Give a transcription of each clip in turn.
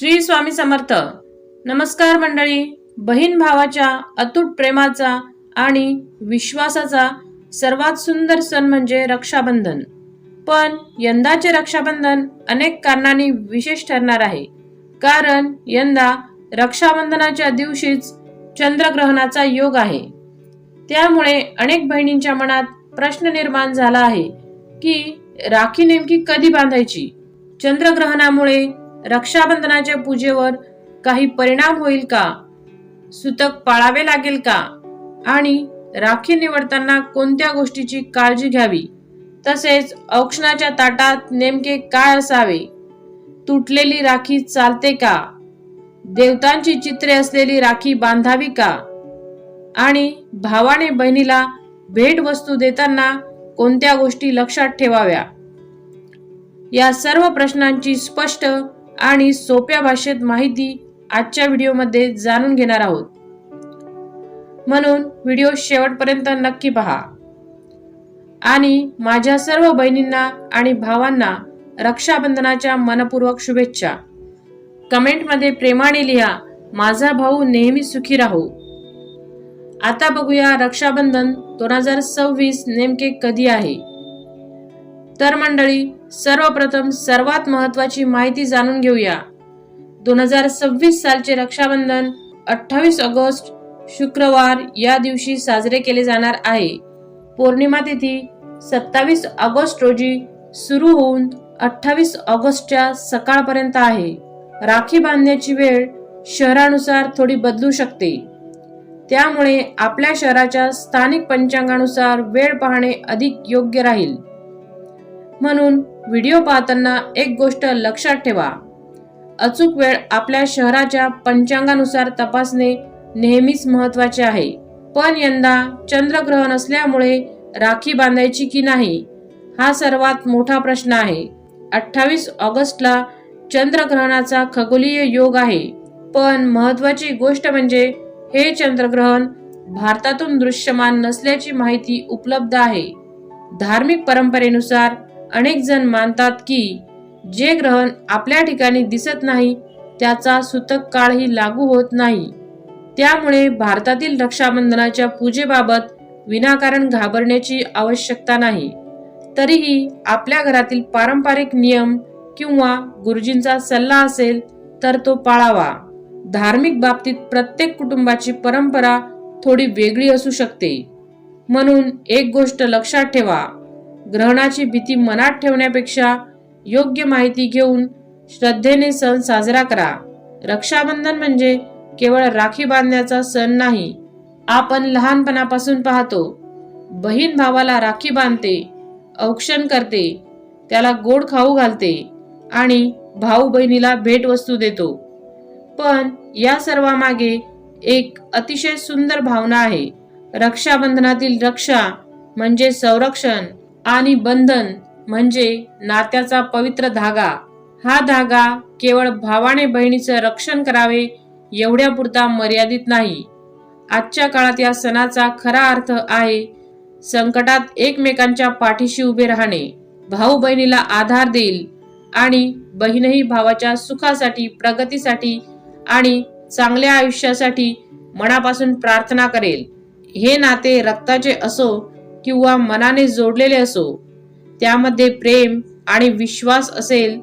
श्री स्वामी समर्थ. नमस्कार मंडळी. बहीण भावाच्या अतूट प्रेमाचा आणि विश्वासाचा सर्वात सुंदर सण म्हणजे रक्षाबंधन. पण यंदाचे रक्षाबंधन अनेक कारणांनी विशेष ठरणार आहे. कारण यंदा रक्षाबंधनाच्या दिवशीच चंद्रग्रहणाचा योग आहे. त्यामुळे अनेक बहिणींच्या मनात प्रश्न निर्माण झाला आहे की राखी नेमकी कधी बांधायची. चंद्रग्रहणामुळे रक्षाबंधनाच्या पूजेवर काही परिणाम होईल का? सुतक पाळावे लागेल का? आणि राखी निवडताना कोणत्या गोष्टीची काळजी घ्यावी? तसेच औक्षणाच्या ताटात नेमके काय असावे? तुटलेली राखी चालते का? देवतांची चित्रे असलेली राखी बांधावी का? आणि भावाने बहिणीला भेट वस्तू देताना कोणत्या गोष्टी लक्षात ठेवाव्या? या सर्व प्रश्नांची स्पष्ट आणि सोप्या भाषेत माहिती आजच्या व्हिडिओमध्ये जाणून घेणार आहोत. म्हणून व्हिडिओ शेवटपर्यंत नक्की पहा. आणि माझ्या सर्व बहिणींना आणि भावांना रक्षाबंधनाच्या मनपूर्वक शुभेच्छा. कमेंटमध्ये प्रेमाने लिहा, माझा भाऊ नेहमी सुखी राहो. आता बघूया रक्षाबंधन 2026 नेमके कधी आहे. तर मंडळी, सर्वप्रथम सर्वात महत्वाची माहिती जाणून घेऊया. 2026 सालचे रक्षाबंधन 28 ऑगस्ट शुक्रवार या दिवशी साजरे केले जाणार आहे. पौर्णिमा तिथी 27 ऑगस्ट रोजी सुरू होऊन 28 ऑगस्टच्या सकाळपर्यंत आहे. राखी बांधण्याची वेळ शहरानुसार थोडी बदलू शकते. त्यामुळे आपल्या शहराच्या स्थानिक पंचांगानुसार वेळ पाहणे अधिक योग्य राहील. म्हणून व्हिडिओ पाहताना एक गोष्ट लक्षात ठेवा, अचूक वेळ आपल्या शहराच्या पंचांगानुसार तपासणे नेहमीच महत्वाचे आहे. पण यंदा चंद्रग्रहण असल्यामुळे राखी बांधायची की नाही हा सर्वात मोठा प्रश्न आहे. 28 ऑगस्टला चंद्रग्रहणाचा खगोलीय योग आहे. पण महत्वाची गोष्ट म्हणजे हे चंद्रग्रहण भारतातून दृश्यमान नसल्याची माहिती उपलब्ध आहे. धार्मिक परंपरेनुसार अनेक जण मानतात की जे ग्रहण आपल्या ठिकाणी दिसत नाही त्याचा सुतक काळही लागू होत नाही. त्यामुळे भारतातील रक्षाबंधनाच्या पूजेबाबत विनाकारण घाबरण्याची आवश्यकता नाही. तरीही आपल्या घरातील पारंपरिक नियम किंवा गुरुजींचा सल्ला असेल तर तो पाळावा. धार्मिक बाबतीत प्रत्येक कुटुंबाची परंपरा थोडी वेगळी असू शकते. म्हणून एक गोष्ट लक्षात ठेवा, ग्रहणाची भीती मनात ठेवण्यापेक्षा योग्य माहिती घेऊन श्रद्धेने सण साजरा करा. रक्षाबंधन म्हणजे केवळ राखी बांधण्याचा सण नाही. आपण लहानपणापासून पाहतो, बहीण भावाला राखी बांधते, औक्षण करते, त्याला गोड खाऊ घालते आणि भाऊ बहिणीला भेटवस्तू देतो. पण या सर्वामागे एक अतिशय सुंदर भावना आहे. रक्षाबंधनातील रक्षा म्हणजे संरक्षण आणि बंधन म्हणजे नात्याचा पवित्र धागा. हा धागा केवळ भावाने बहिणीचं रक्षण करावे एवढ्यापुरता मर्यादित नाही. आजच्या काळात या सणाचा खरा अर्थ आहे संकटात एकमेकांच्या पाठीशी उभे राहणे. भाऊ बहिणीला आधार देईल आणि बहीणही भावाच्या सुखासाठी, प्रगतीसाठी आणि चांगल्या आयुष्यासाठी मनापासून प्रार्थना करेल. हे नाते रक्ताचे असो किंवा मनाने जोडलेले असो, त्यामध्ये प्रेम आणि विश्वास असेल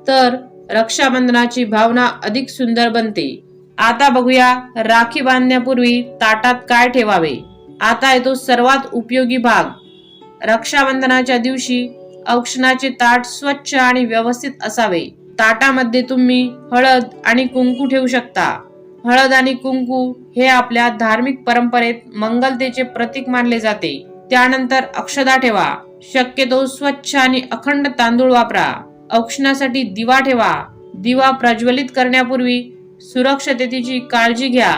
तर रक्षाबंधनाची भावना अधिक सुंदर बनते. आता बघूया राखी बांधण्यापूर्वी ताटात काय ठेवावे. आता येतो सर्वात उपयोगी भाग. रक्षाबंधनाच्या दिवशी औक्षणाचे ताट स्वच्छ आणि व्यवस्थित असावे. ताटामध्ये तुम्ही हळद आणि कुंकू ठेवू शकता. हळद आणि कुंकू हे आपल्या धार्मिक परंपरेत मंगलतेचे प्रतीक मानले जाते. त्यानंतर अक्षता ठेवा. शक्यतो स्वच्छ आणि अखंड तांदूळ वापरा. औक्षणासाठी दिवा ठेवा. दिवा प्रज्वलित करण्यापूर्वी सुरक्षिततेची काळजी घ्या.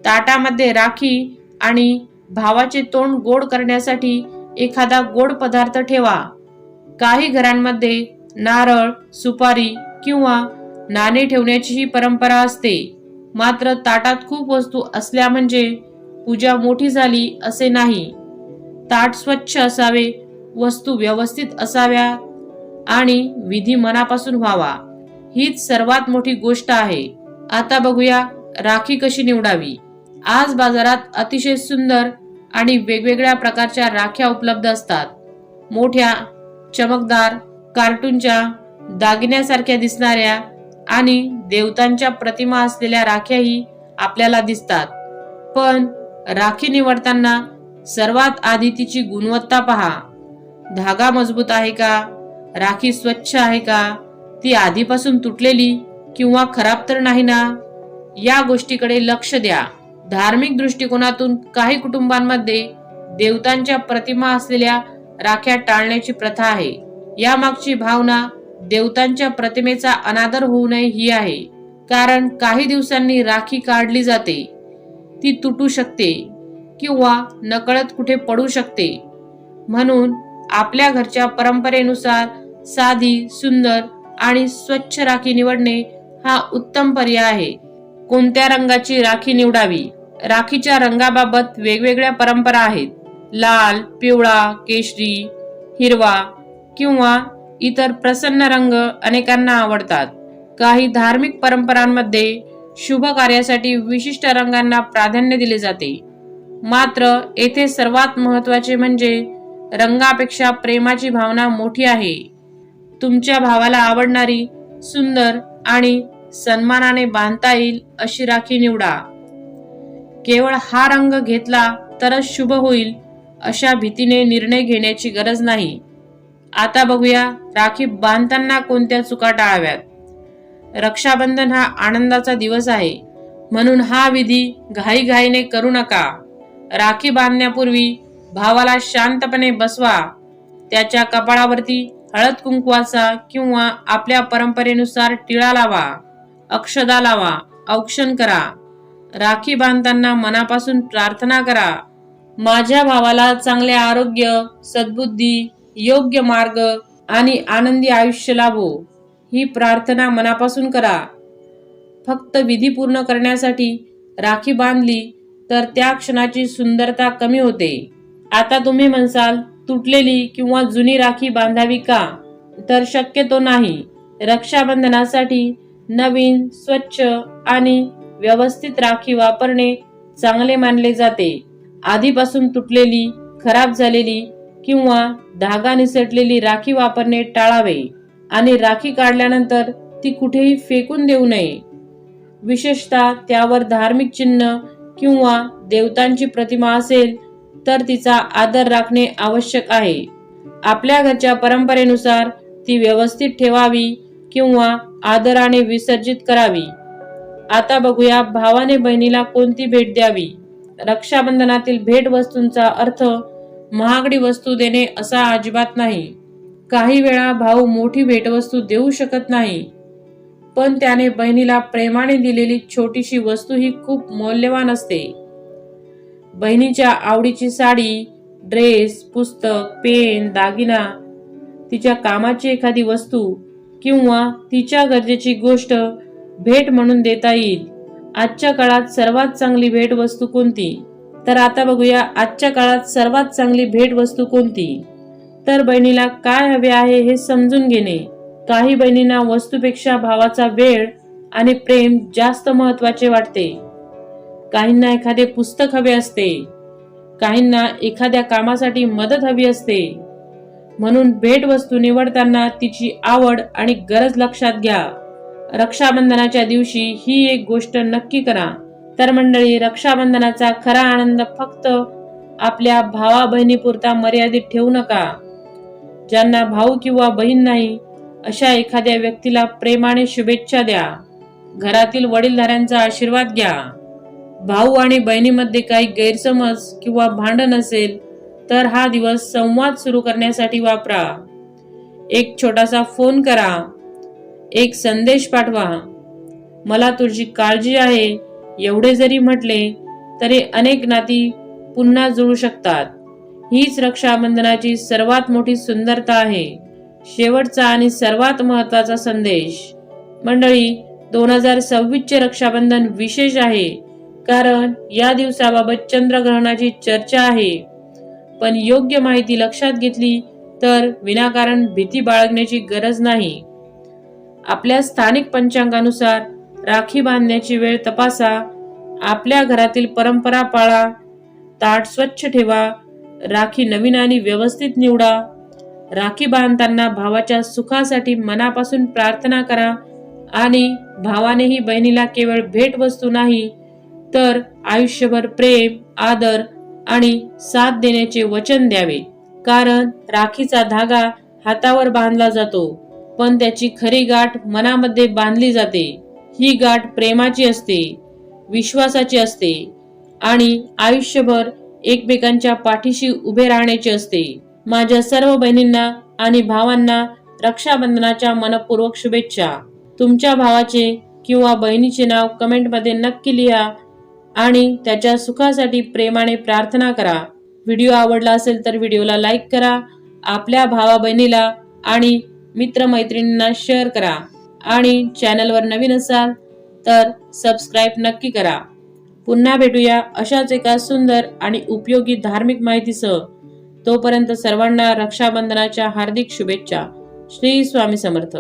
ताटामध्ये राखी आणि भावाचे तोंड गोड करण्यासाठी एखादा गोड पदार्थ ठेवा. काही घरांमध्ये नारळ, सुपारी किंवा नाणे ठेवण्याची ही परंपरा असते. मात्र ताटात खूप वस्तू असल्या म्हणजे पूजा मोठी झाली असे नाही. ताट स्वच्छ असावे, वस्तू व्यवस्थित असाव्या आणि विधी मनापासून व्हावा. हीच सर्वात मोठी गोष्ट आहे. आता बघूया राखी कशी निवडावी. आज बाजारात अतिशय सुंदर आणि वेगवेगळ्या प्रकारच्या राख्या उपलब्ध असतात. मोठ्या, चमकदार, कार्टूनच्या, दागिन्यासारख्या दिसणाऱ्या आणि देवतांच्या प्रतिमा असलेल्या राख्याही आपल्याला दिसतात. पण राखी निवडताना सर्वात आधी तिची गुणवत्ता पहा. धागा मजबूत आहे का? राखी स्वच्छ आहे का? ती आधीपासून तुटलेली किंवा खराब तर नाही ना? या गोष्टीकडे लक्ष द्या. धार्मिक दृष्टिकोनातून काही कुटुंबांमध्ये देवतांच्या प्रतिमा असलेल्या राख्या टाळण्याची प्रथा आहे. यामागची भावना देवतांच्या प्रतिमेचा अनादर होऊ नये ही आहे. कारण काही दिवसांनी राखी काढली जाते, ती तुटू शकते किंवा नकळत कुठे पडू शकते. म्हणून आपल्या घरच्या परंपरेनुसार साधी, सुंदर आणि स्वच्छ राखी निवडणे हा उत्तम पर्याय आहे. कोणत्या रंगाची राखी निवडावी? राखीच्या रंगाबाबत वेगवेगळ्या परंपरा आहेत. लाल, पिवळा, केशरी, हिरवा किंवा इतर प्रसन्न रंग अनेकांना आवडतात. काही धार्मिक परंपरांमध्ये शुभ कार्यासाठी विशिष्ट रंगांना प्राधान्य दिले जाते. मात्र येथे सर्वात महत्त्वाचे म्हणजे रंगापेक्षा प्रेमाची भावना मोठी आहे. तुमच्या भावाला आवडणारी, सुंदर आणि सन्मानाने बांधता येईल अशी राखी निवडा. केवळ हा रंग घेतला तरच शुभ होईल अशा भीतीने निर्णय घेण्याची गरज नाही. आता बघूया राखी बांधताना कोणत्या चुका टाळाव्यात. रक्षाबंधन हा आनंदाचा दिवस आहे, म्हणून हा विधी घाईघाईने करू नका. राखी बांधण्यापूर्वी भावाला शांतपणे बसवा. त्याच्या कपाळावरती हळद कुंकवाचा किंवा आपल्या परंपरेनुसार टिळा लावा, अक्षदा लावा, औक्षण करा. राखी बांधताना मनापासून प्रार्थना करा. माझ्या भावाला चांगले आरोग्य, सद्बुद्धी, योग्य मार्ग आणि आनंदी आयुष्य लाभो, ही प्रार्थना मनापासून करा. फक्त विधी पूर्ण करण्यासाठी राखी बांधली तर त्या क्षणाची सुंदरता कमी होते. आता तुम्ही म्हणसाल, तुटलेली किंवा जुनी राखी बांधावी का? तर शक्यतो नाही. रक्षाबंधनासाठी नवीन, स्वच्छ आणि व्यवस्थित राखी वापरणे चांगले मानले जाते. आधीपासून तुटलेली, खराब झालेली किंवा धागा निसटलेली राखी वापरणे टाळावे आणि राखी काढल्यानंतर ती कुठेही फेकून देऊ नये. विशेषतः त्यावर धार्मिक चिन्ह किंवा देवतांची प्रतिमा असेल तर तिचा आदर राखणे आवश्यक आहे. आपल्या घरच्या परंपरेनुसार ती व्यवस्थित ठेवावी किंवा आदराने विसर्जित करावी. आता बघूया भावाने बहिणीला कोणती भेट द्यावी. रक्षाबंधनातील भेट वस्तूंचा अर्थ महागडी वस्तू देणे असा अजिबात नाही. काही वेळा भाऊ मोठी भेटवस्तू देऊ शकत नाही, पण त्याने बहिणीला प्रेमाने दिलेली छोटीशी वस्तू ही खूप मौल्यवान असते. बहिणीच्या आवडीची साडी, ड्रेस, पुस्तक, पेन, दागिना, तिच्या कामाची एखादी वस्तू किंवा तिच्या गरजेची गोष्ट भेट म्हणून देता येईल. आजच्या काळात सर्वात चांगली भेट वस्तू कोणती? तर आता बघूया आजच्या काळात सर्वात चांगली भेट वस्तू कोणती. तर बहिणीला काय हवे आहे हे समजून घेणे. काही बहिणींना वस्तूपेक्षा भावाचा वेळ आणि प्रेम जास्त महत्वाचे वाटते. काहींना एखादे पुस्तक हवे असते, काहींना एखाद्या कामासाठी मदत हवी असते. म्हणून भेट वस्तू निवडताना तिची आवड आणि गरज लक्षात घ्या. रक्षाबंधनाच्या दिवशी ही एक गोष्ट नक्की करा. तर मंडळी, रक्षाबंधनाचा खरा आनंद फक्त आपल्या भावा बहिणीपुरता मर्यादित ठेवू नका. ज्यांना भाऊ किंवा बहीण नाही अशा एखाद्या व्यक्तीला प्रेमाने शुभेच्छा द्या. घरातील वडीलधाऱ्यांचा आशीर्वाद घ्या. भाऊ आणि बहिणीमध्ये काही गैरसमज किंवा भांडण असेल तर हा दिवस संवाद सुरू करण्यासाठी वापरा. एक छोटासा फोन करा, एक संदेश पाठवा. मला तुझी काळजी आहे एवढे जरी म्हटले तरी अनेक नाती पुन्हा जुळू शकतात. हीच रक्षाबंधनाची सर्वात मोठी सुंदरता आहे. शेवटचा आणि सर्वात महत्वाचा संदेश. मंडळी, 2026 चे रक्षाबंधन विशेष आहे, कारण या दिवसाबाबत चंद्रग्रहणाची चर्चा आहे. पण योग्य माहिती लक्षात घेतली तर विनाकारण भीती बाळगण्याची गरज नाही. आपल्या स्थानिक पंचांगानुसार राखी बांधण्याची वेळ तपासा, आपल्या घरातील परंपरा पाळा, ताट स्वच्छ ठेवा, राखी नवीन आणि व्यवस्थित निवडा. राखी बांधताना भावाच्या सुखासाठी मनापासून प्रार्थना करा आणि भावानेही बहिणीला केवळ भेटवस्तू नाही तर आयुष्यभर प्रेम, आदर आणि साथ देण्याचे वचन द्यावे. कारण राखीचा धागा हातावर बांधला जातो, पण त्याची खरी गाठ मनामध्ये बांधली जाते. ही गाठ प्रेमाची असते, विश्वासाची असते आणि आयुष्यभर एकमेकांच्या पाठीशी उभे राहण्याची असते. माझ्या सर्व बहिणींना आणि भावांना रक्षाबंधनाच्या मनपूर्वक शुभेच्छा. तुमच्या भावाचे किंवा बहिणीचे नाव कमेंटमध्ये नक्की लिहा आणि त्याच्या सुखासाठी प्रेमाने प्रार्थना करा. व्हिडिओ आवडला असेल तर व्हिडिओला लाईक करा, आपल्या भावा बहिणीला आणि मित्रमैत्रिणींना शेअर करा आणि चॅनलवर नवीन असाल तर सबस्क्राईब नक्की करा. पुन्हा भेटूया अशाच एका सुंदर आणि उपयोगी धार्मिक माहितीसह. तोपर्यंत सर्वांना रक्षाबंधनाच्या हार्दिक शुभेच्छा. श्री स्वामी समर्थ.